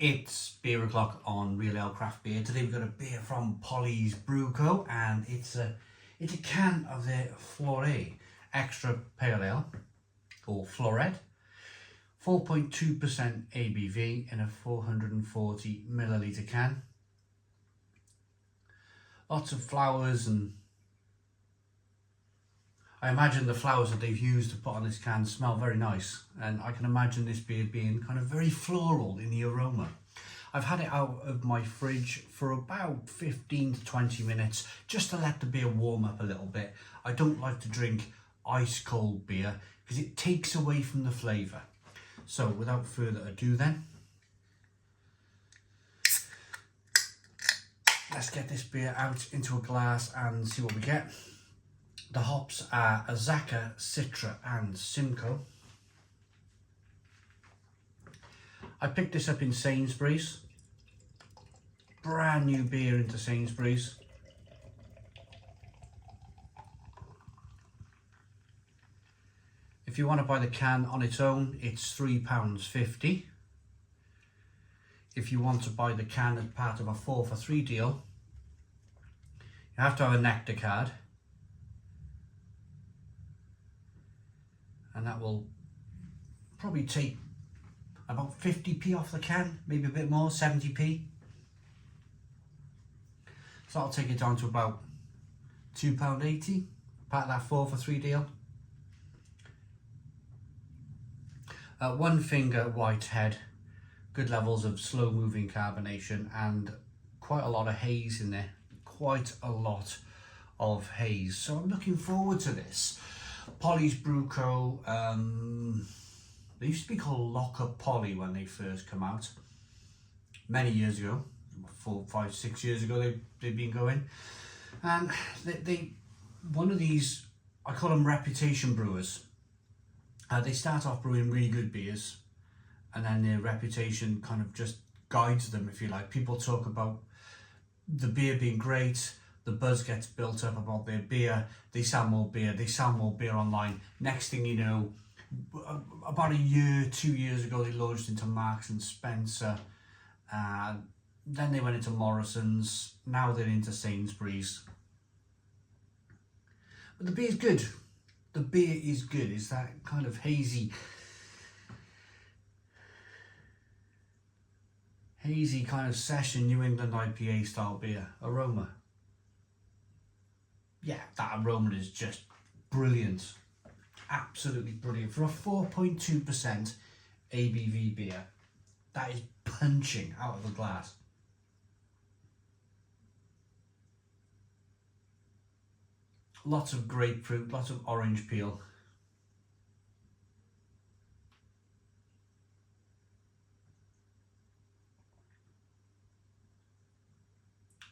It's beer o'clock on Real Ale Craft Beer. Today we've got a beer from Polly's Brew Co, and it's a can of their Floret Extra Pale Ale, or Floret, 4.2% ABV in a 440 milliliter can. Lots of flowers, and I imagine the flowers that they've used to put on this can smell very nice, and I can imagine this beer being kind of very floral in the aroma. I've had it out of my fridge for about 15 to 20 minutes just to let the beer warm up a little bit. I don't like to drink ice cold beer because it takes away from the flavour. So without further ado then, let's get this beer out into a glass and see what we get. The hops are Azaka, Citra and Simcoe. I picked this up in Sainsbury's. Brand new beer into Sainsbury's. If you want to buy the can on its own, it's £3.50. If you want to buy the can as part of a 4 for 3 deal, you have to have a Nectar card. And that will probably take about 50p off the can, maybe a bit more, 70p. So that'll take it down to about £2.80, part of that 4 for 3 deal. One finger white head, good levels of slow moving carbonation and quite a lot of haze in there, quite a lot of haze. So I'm looking forward to this. Polly's Brew Co. They used to be called Locker Polly when they first come out. Many years ago, 4, 5, 6 years ago they've been going. And they one of these, I call them reputation brewers. They start off brewing really good beers, and then their reputation kind of just guides them, if you like. People talk about the beer being great, the buzz gets built up about their beer, they sell more beer online. Next thing you know, about a year, 2 years ago, they launched into Marks and Spencer, then they went into Morrison's, now they're into Sainsbury's. But the beer's good. The beer is good. It's that kind of hazy kind of session New England IPA style beer aroma. Yeah, that aroma is just brilliant. Absolutely brilliant. For a 4.2% ABV beer, that is punching out of the glass. Lots of grapefruit, lots of orange peel.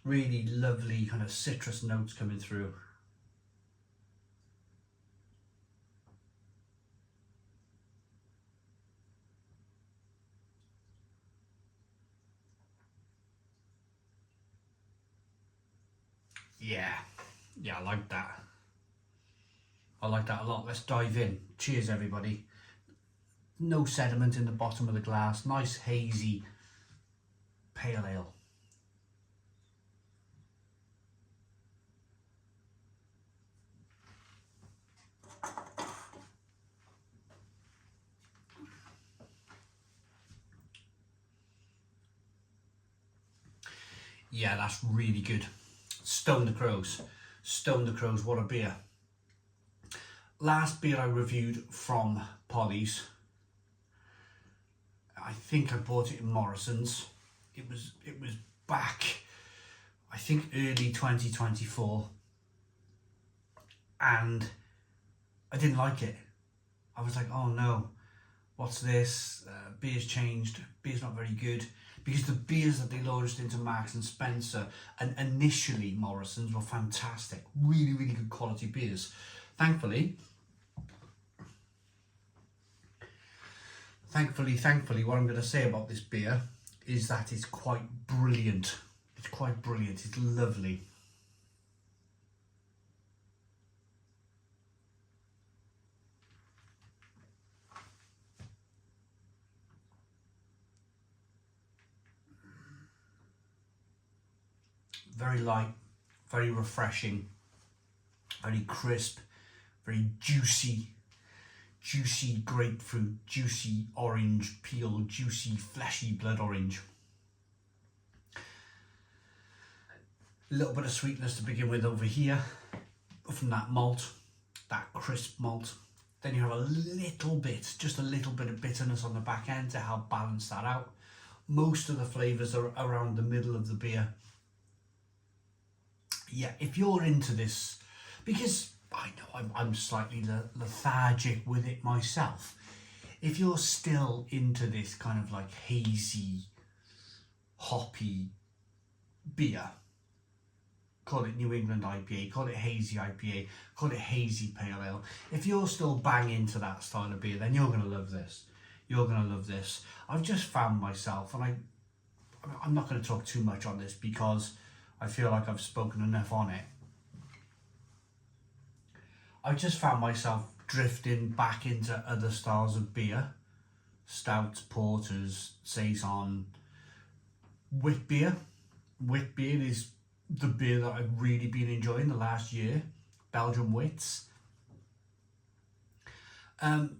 Really lovely kind of citrus notes coming through. Yeah, I like that. I like that a lot. Let's dive in. Cheers, everybody. No sediment in the bottom of the glass. Nice hazy pale ale. Yeah, that's really good. Stone the Crows. Stone the Crows, what a beer. Last beer I reviewed from Polly's, I think I bought it in Morrison's. It was back, I think early 2024, and I didn't like it. I was like, oh no, what's this? Beer's changed, beer's not very good. Because the beers that they launched into Marks and Spencer and initially Morrison's were fantastic, really, really good quality beers. Thankfully, what I'm going to say about this beer is that it's quite brilliant. It's quite brilliant. It's lovely. very light, very refreshing, very crisp, very juicy grapefruit, juicy orange peel, juicy fleshy blood orange. A little bit of sweetness to begin with over here from that malt, that crisp malt. Then you have a little bit, just a little bit of bitterness on the back end to help balance that out. Most of the flavours are around the middle of the beer. Yeah, if you're into this, because I know I'm slightly lethargic with it myself. If you're still into this kind of like hazy, hoppy beer, call it New England IPA, call it Hazy IPA, call it Hazy Pale Ale. If you're still bang into that style of beer, then you're going to love this. You're going to love this. I've just found myself, and I'm not going to talk too much on this because I feel like I've spoken enough on it. I just found myself drifting back into other styles of beer. Stouts, porters, saison, wit beer. Wit beer is the beer that I've really been enjoying the last year. Belgian wits. I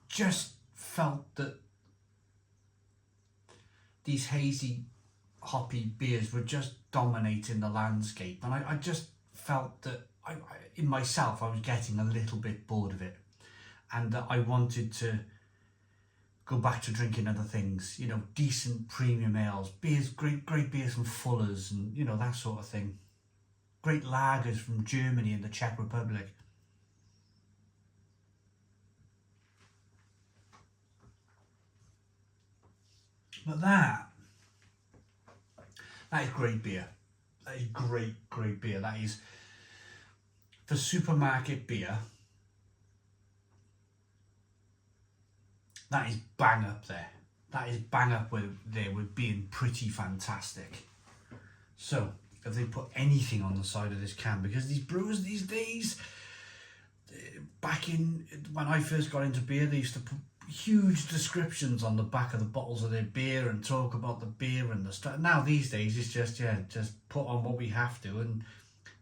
just felt that these hazy, hoppy beers were just dominating the landscape, and I just felt that in myself I was getting a little bit bored of it, and that I wanted to go back to drinking other things, you know, decent premium ales, beers, great beers from Fuller's, and you know, that sort of thing. Great lagers from Germany and the Czech Republic. But that is great beer. That is great beer. That is, for supermarket beer, that is bang up there. That is bang up there with being pretty fantastic. So, if they put anything on the side of this can, because these brewers these days, back in, when I first got into beer, they used to put huge descriptions on the back of the bottles of their beer and talk about the beer and the stuff. Now these days it's just put on what we have to, and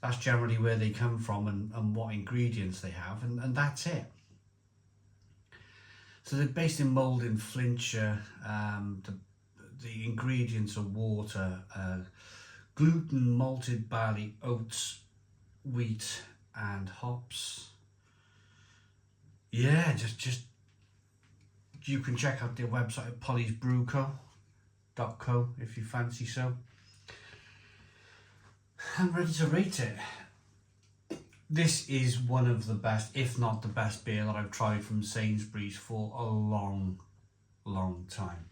that's generally where they come from and what ingredients they have, and that's it. So they're based in Mould in Flintshire. The ingredients are water, gluten, malted barley, oats, wheat and hops. Yeah, just you can check out their website at pollysbrewco.co if you fancy so. I'm ready to rate it. This is one of the best, if not the best beer that I've tried from Sainsbury's for a long time.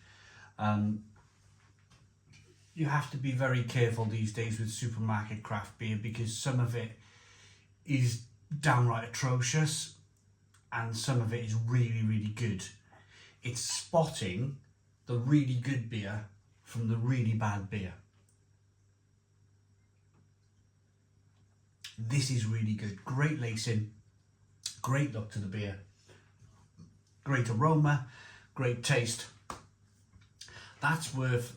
You have to be very careful these days with supermarket craft beer, because some of it is downright atrocious and some of it is really good. It's spotting the really good beer from the really bad beer. This is really good. Great lacing, great look to the beer, great aroma, great taste. That's worth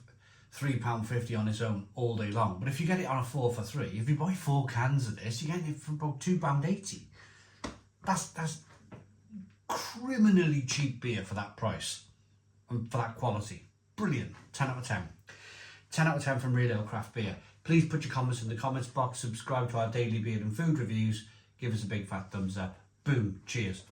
£3.50 on its own all day long. But if you get it on a 4 for 3, if you buy 4 cans of this, you get it for about £2.80. That's criminally cheap beer for that price and for that quality. Brilliant. 10 out of 10. 10 out of 10 from Real Ale Craft Beer. Please put your comments in the comments box, subscribe to our daily beer and food reviews, give us a big fat thumbs up. Boom. Cheers.